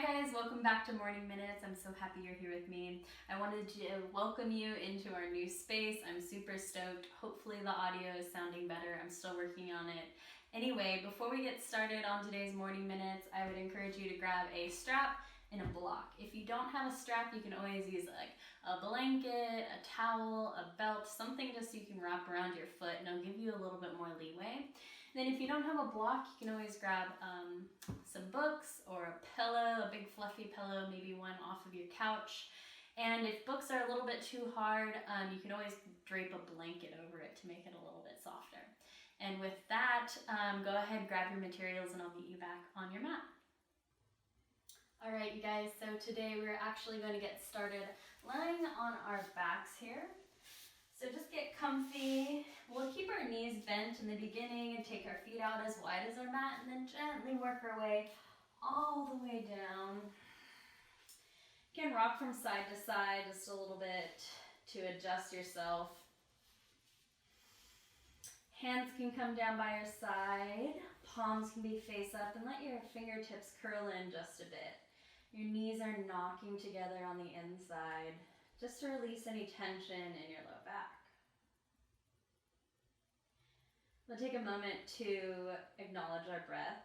Hi guys, welcome back to Morning Minutes. I'm so happy you're here with me. I wanted to welcome you into our new space. I'm super stoked. Hopefully the audio is sounding better. I'm still working on it. Anyway, before we get started on today's Morning Minutes, I would encourage you to grab a strap and a block. If you don't have a strap, you can always use like a blanket, a towel, a belt, something just so you can wrap around your foot and it'll give you a little bit more leeway. Then if you don't have a block, you can always grab some books or a pillow, a big fluffy pillow, maybe one off of your couch. And if books are a little bit too hard, you can always drape a blanket over it to make it a little bit softer. And with that, go ahead, grab your materials and I'll meet you back on your mat. All right, you guys, so today we're actually going to get started lying on our backs here. So just get comfy. We'll keep our knees bent in the beginning and take our feet out as wide as our mat and then gently work our way all the way down. You can rock from side to side just a little bit to adjust yourself. Hands can come down by your side. Palms can be face up and let your fingertips curl in just a bit. Your knees are knocking together on the inside, just to release any tension in your low back. We'll take a moment to acknowledge our breath.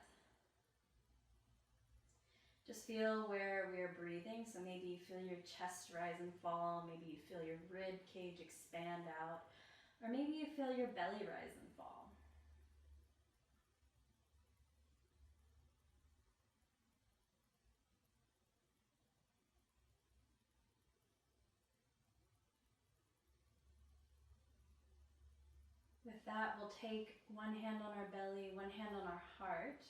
Just feel where we're breathing. So maybe you feel your chest rise and fall. Maybe you feel your rib cage expand out. Or maybe you feel your belly rise and fall. With that, we'll take one hand on our belly, one hand on our heart.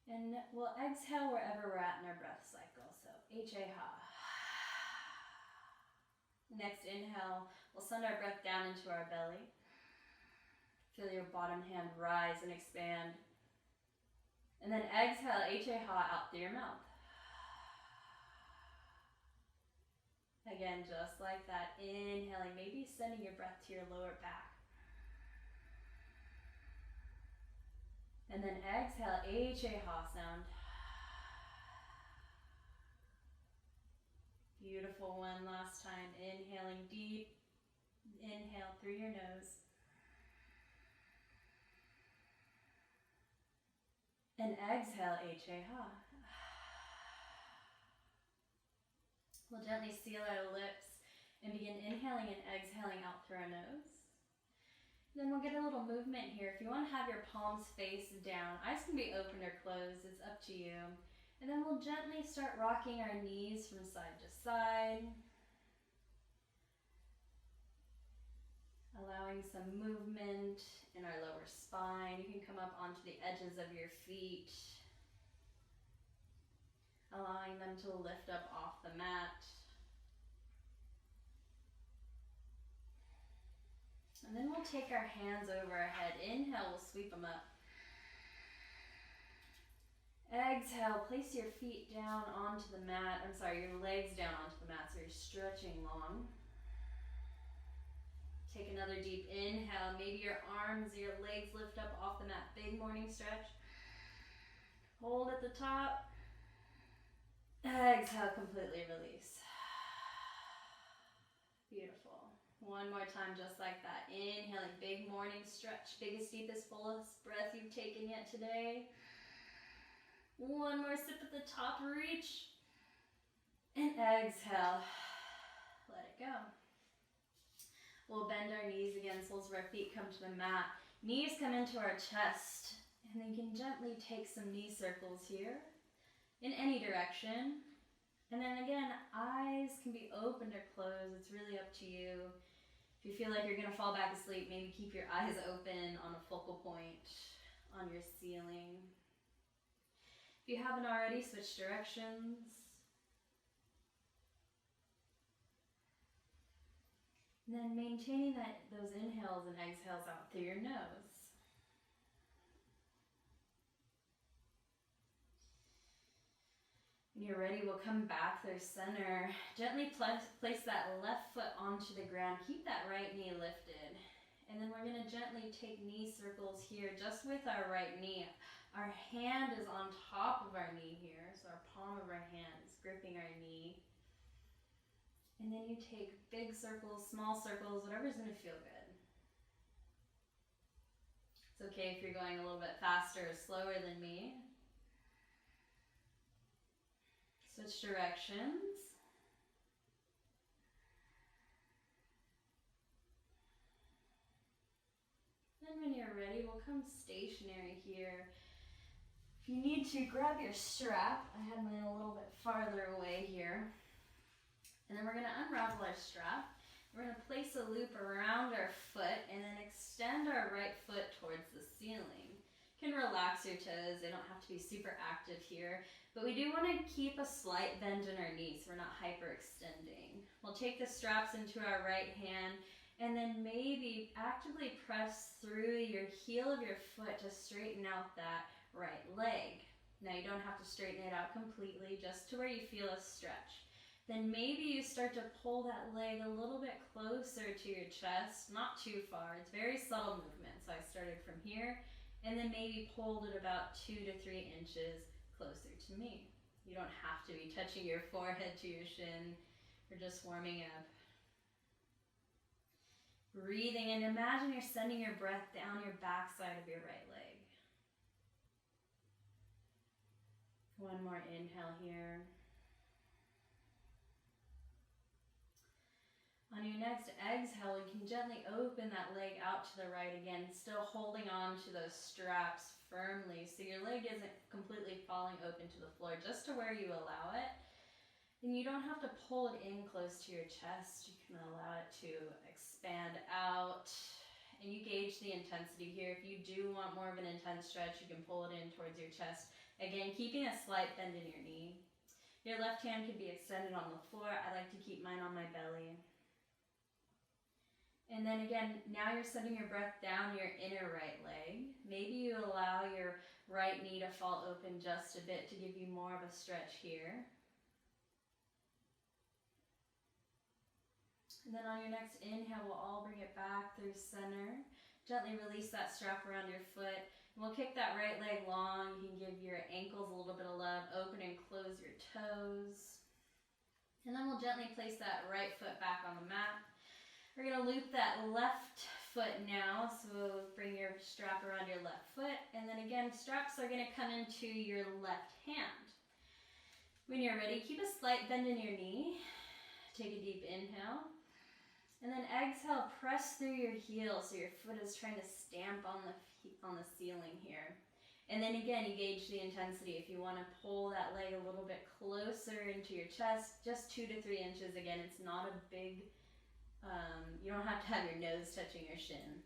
And we'll exhale wherever we're at in our breath cycle. So, H-A-ha. Next inhale, we'll send our breath down into our belly. Feel your bottom hand rise and expand. And then exhale, H-A-ha, out through your mouth. Again, just like that, inhaling, maybe sending your breath to your lower back. And then exhale, H-A-ha sound. Beautiful, one last time. Inhaling deep, inhale through your nose. And exhale, H-A-ha. We'll gently seal our lips and begin inhaling and exhaling out through our nose. Then we'll get a little movement here. If you want to have your palms face down, eyes can be open or closed, it's up to you. And then we'll gently start rocking our knees from side to side. Allowing some movement in our lower spine. You can come up onto the edges of your feet. Allowing them to lift up off the mat. And then we'll take our hands over our head. Inhale, we'll sweep them up. Exhale, place your feet down onto the mat. Your legs down onto the mat so you're stretching long. Take another deep inhale. Maybe your arms, your legs lift up off the mat. Big morning stretch. Hold at the top. Exhale, completely release. Beautiful. One more time, just like that. Inhaling, big morning stretch. Biggest, deepest, fullest breath you've taken yet today. One more sip at the top, reach. And exhale. Let it go. We'll bend our knees again, soles of our feet come to the mat. Knees come into our chest. And then you can gently take some knee circles here. In any direction. And then again, eyes can be opened or closed. It's really up to you. If you feel like you're going to fall back asleep, maybe keep your eyes open on a focal point on your ceiling. If you haven't already, switch directions. And then maintaining those inhales and exhales out through your nose. When you're ready, we'll come back through center. Gently place that left foot onto the ground. Keep that right knee lifted. And then we're going to gently take knee circles here just with our right knee. Our hand is on top of our knee here, so our palm of our hand is gripping our knee. And then you take big circles, small circles, whatever's going to feel good. It's okay if you're going a little bit faster or slower than me. Switch directions. Then when you're ready, we'll come stationary here. If you need to, grab your strap. I had mine a little bit farther away here. And then we're going to unravel our strap. We're going to place a loop around our foot and then extend our right foot towards the ceiling. You can relax your toes. They don't have to be super active here. But we do want to keep a slight bend in our knees so we're not hyperextending. We'll take the straps into our right hand and then maybe actively press through your heel of your foot to straighten out that right leg. Now you don't have to straighten it out completely, just to where you feel a stretch. Then maybe you start to pull that leg a little bit closer to your chest, not too far. It's very subtle movement. So I started from here and then maybe pulled it about 2 to 3 inches closer to me. You don't have to be touching your forehead to your shin. We're just warming up. Breathing, and imagine you're sending your breath down your backside of your right leg. One more inhale here. On your next exhale, you can gently open that leg out to the right again, still holding on to those straps firmly so your leg isn't completely falling open to the floor, just to where you allow it. And you don't have to pull it in close to your chest. You can allow it to expand out. And you gauge the intensity here. If you do want more of an intense stretch, you can pull it in towards your chest. Again, keeping a slight bend in your knee. Your left hand can be extended on the floor. I like to keep mine on my belly. And then again, now you're sending your breath down your inner right leg. Maybe you allow your right knee to fall open just a bit to give you more of a stretch here. And then on your next inhale, we'll all bring it back through center. Gently release that strap around your foot. And we'll kick that right leg long. You can give your ankles a little bit of love. Open and close your toes. And then we'll gently place that right foot back on the mat. We're going to loop that left foot now, so bring your strap around your left foot, and then again, straps are going to come into your left hand. When you're ready, keep a slight bend in your knee. Take a deep inhale, and then exhale, press through your heel so your foot is trying to stamp on the ceiling here. And then again, you gauge the intensity. If you want to pull that leg a little bit closer into your chest, just 2 to 3 inches. Again, it's not a big you don't have to have your nose touching your shin.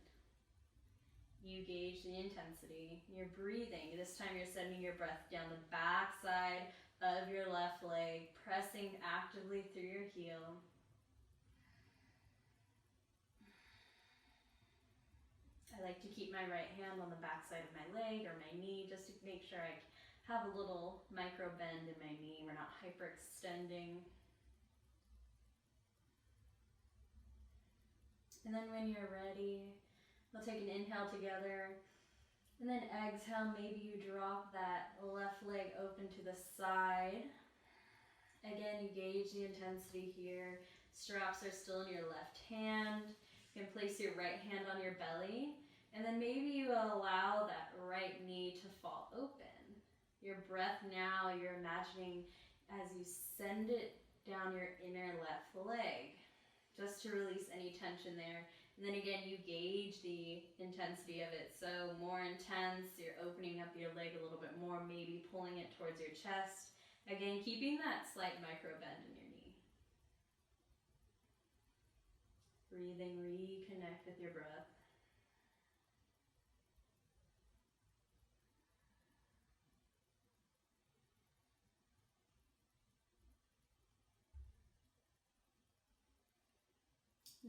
You gauge the intensity. You're breathing. This time you're sending your breath down the back side of your left leg, pressing actively through your heel. I like to keep my right hand on the back side of my leg or my knee just to make sure I have a little micro bend in my knee. We're not hyperextending. And then when you're ready, we'll take an inhale together, and then exhale. Maybe you drop that left leg open to the side. Again, you gauge the intensity here. Straps are still in your left hand. You can place your right hand on your belly, and then maybe you allow that right knee to fall open. Your breath now, you're imagining as you send it down your inner left leg, just to release any tension there. And then again, you gauge the intensity of it. So more intense, you're opening up your leg a little bit more, maybe pulling it towards your chest. Again, keeping that slight micro bend in your knee. Breathing, reconnect with your breath.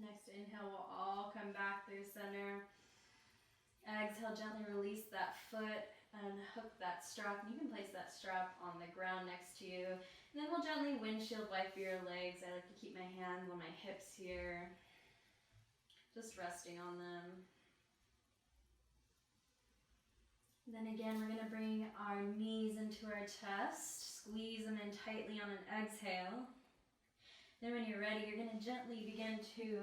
Next inhale, we'll all come back through center. Exhale, gently release that foot and hook that strap. You can place that strap on the ground next to you. And then we'll gently windshield wipe your legs. I like to keep my hands on my hips here, just resting on them. Then again, we're going to bring our knees into our chest, squeeze them in tightly on an exhale. Then when you're ready, you're going to gently begin to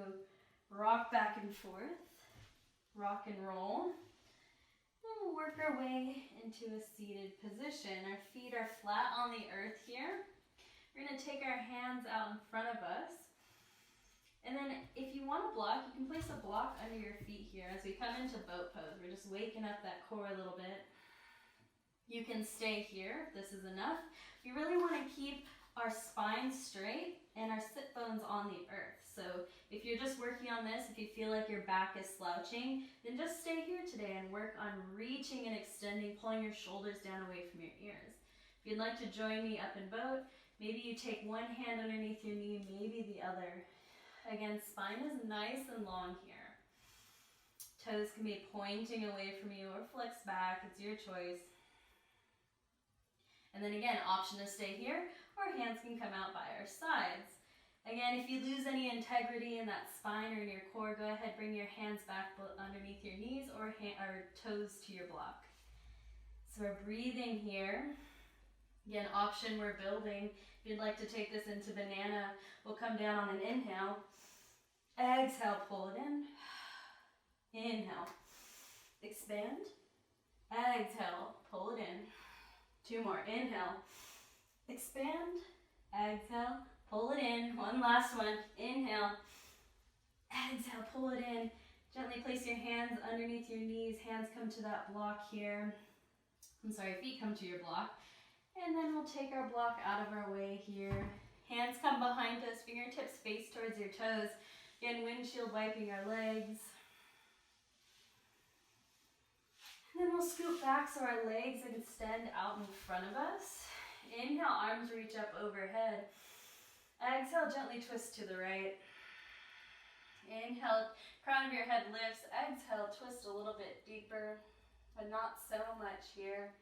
rock back and forth, rock and roll. And we'll work our way into a seated position. Our feet are flat on the earth here. We're going to take our hands out in front of us. And then if you want to block, you can place a block under your feet here as we come into boat pose. We're just waking up that core a little bit. You can stay here if this is enough. We really want to keep our spine straight and our sit bones on the earth. So if you're just working on this, if you feel like your back is slouching, then just stay here today and work on reaching and extending, pulling your shoulders down away from your ears. If you'd like to join me up in boat, maybe you take one hand underneath your knee, maybe the other. Again, spine is nice and long here. Toes can be pointing away from you or flex back, it's your choice. And then again, option to stay here, or hands can come out by our sides. Again, if you lose any integrity in that spine or in your core, go ahead, bring your hands back underneath your knees or toes to your block. So we're breathing here. Again, option we're building. If you'd like to take this into banana, we'll come down on an inhale. Exhale, pull it in. Inhale. Expand. Exhale, pull it in. 2 more. Inhale. Expand. Exhale, pull it in. One last one. Inhale. Exhale, pull it in. Gently place your hands underneath your knees. Hands come to that block here. Feet come to your block. And then we'll take our block out of our way here. Hands come behind us, fingertips face towards your toes. Again, windshield wiping our legs. And then we'll scoot back so our legs extend out in front of us. Inhale, arms reach up overhead. Exhale, gently twist to the right. Inhale, crown of your head lifts. Exhale, twist a little bit deeper, but not so much here.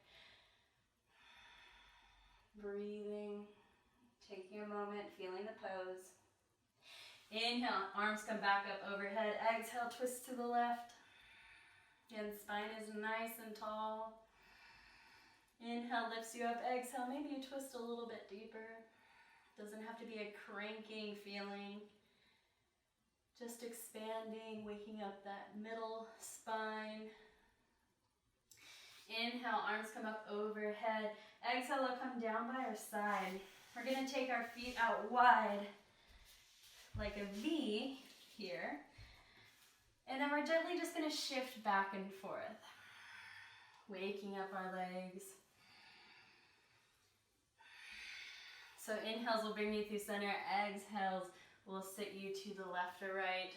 Breathing, taking a moment, feeling the pose. Inhale, arms come back up overhead. Exhale, twist to the left. Again, spine is nice and tall. Inhale lifts you up. Exhale, maybe you twist a little bit deeper. Doesn't have to be a cranking feeling. Just expanding, waking up that middle spine. Inhale, arms come up overhead. Exhale, they'll come down by our side. We're going to take our feet out wide, like a V here. And then we're gently just going to shift back and forth, waking up our legs. So inhales will bring you through center. Exhales will sit you to the left or right.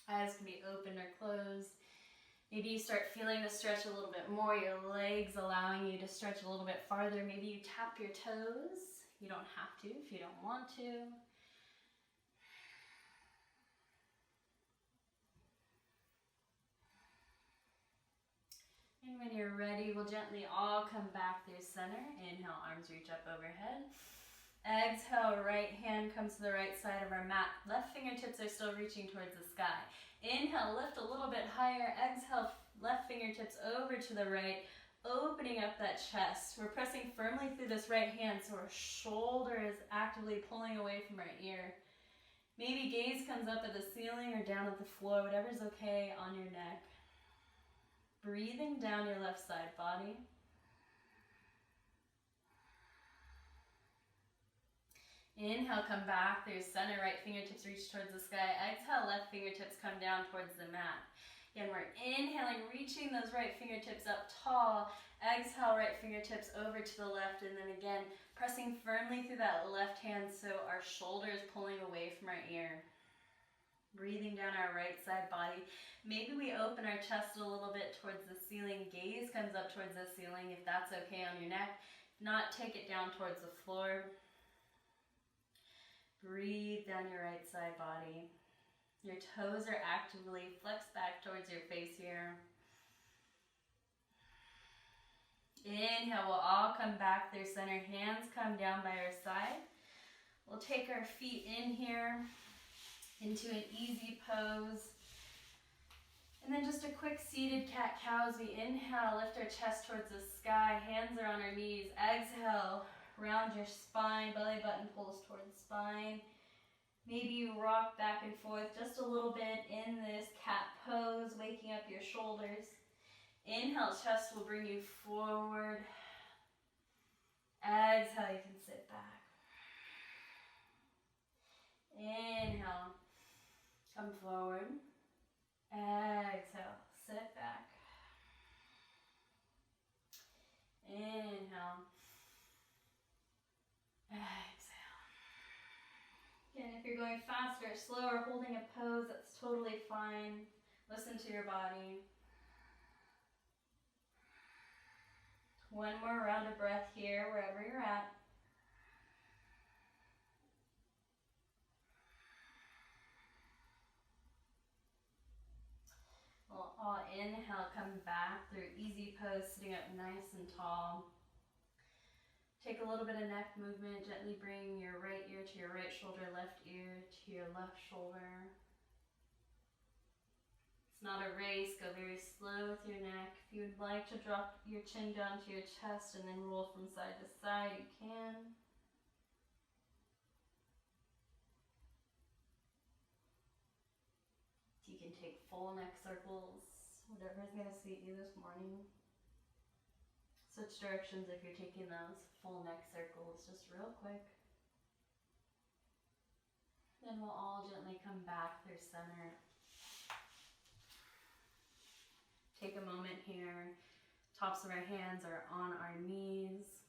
Eyes can be open or closed. Maybe you start feeling the stretch a little bit more, your legs allowing you to stretch a little bit farther. Maybe you tap your toes. You don't have to if you don't want to. And when you're ready, we'll gently all come back through center. Inhale, arms reach up overhead. Exhale, right hand comes to the right side of our mat. Left fingertips are still reaching towards the sky. Inhale, lift a little bit higher. Exhale, left fingertips over to the right, opening up that chest. We're pressing firmly through this right hand so our shoulder is actively pulling away from our ear. Maybe gaze comes up at the ceiling or down at the floor, whatever's okay on your neck. Breathing down your left side body. Inhale, come back through center, right fingertips reach towards the sky. Exhale, left fingertips come down towards the mat. Again, we're inhaling, reaching those right fingertips up tall. Exhale, right fingertips over to the left, and then again, pressing firmly through that left hand so our shoulder is pulling away from our ear. Breathing down our right side body. Maybe we open our chest a little bit towards the ceiling. Gaze comes up towards the ceiling if that's okay on your neck. If not, take it down towards the floor. Breathe down your right side body. Your toes are actively flexed back towards your face here. Inhale, we'll all come back through center. Hands come down by our side. We'll take our feet in here into an easy pose. And then just a quick seated cat-cow as we inhale, lift our chest towards the sky. Hands are on our knees. Exhale, round your spine. Belly button pulls towards spine. Maybe you rock back and forth just a little bit in this cat pose, waking up your shoulders. Inhale, chest will bring you forward. Exhale, you can sit back. Inhale, come forward. Exhale, sit back. Inhale. Exhale. Again, if you're going faster or slower, holding a pose, that's totally fine. Listen to your body. One more round of breath here, wherever you're at. We'll all inhale, come back through easy pose, sitting up nice and tall. Take a little bit of neck movement. Gently bring your right ear to your right shoulder, left ear to your left shoulder. It's not a race. Go very slow with your neck. If you would like to drop your chin down to your chest and then roll from side to side, you can. You can take full neck circles, whatever is going to suit you this morning. Switch directions if you're taking those full neck circles, just real quick. Then we'll all gently come back through center. Take a moment here. Tops of our hands are on our knees.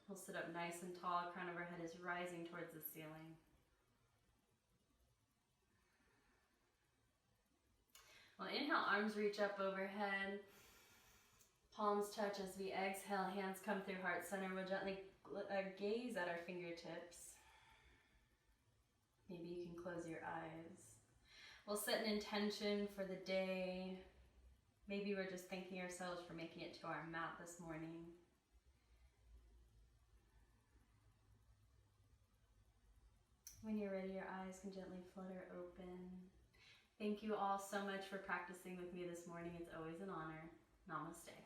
We'll sit up nice and tall. Crown of our head is rising towards the ceiling. Well, inhale, arms reach up overhead. Palms touch as we exhale. Hands come through heart center. We'll gently gaze at our fingertips. Maybe you can close your eyes. We'll set an intention for the day. Maybe we're just thanking ourselves for making it to our mat this morning. When you're ready, your eyes can gently flutter open. Thank you all so much for practicing with me this morning. It's always an honor. Namaste.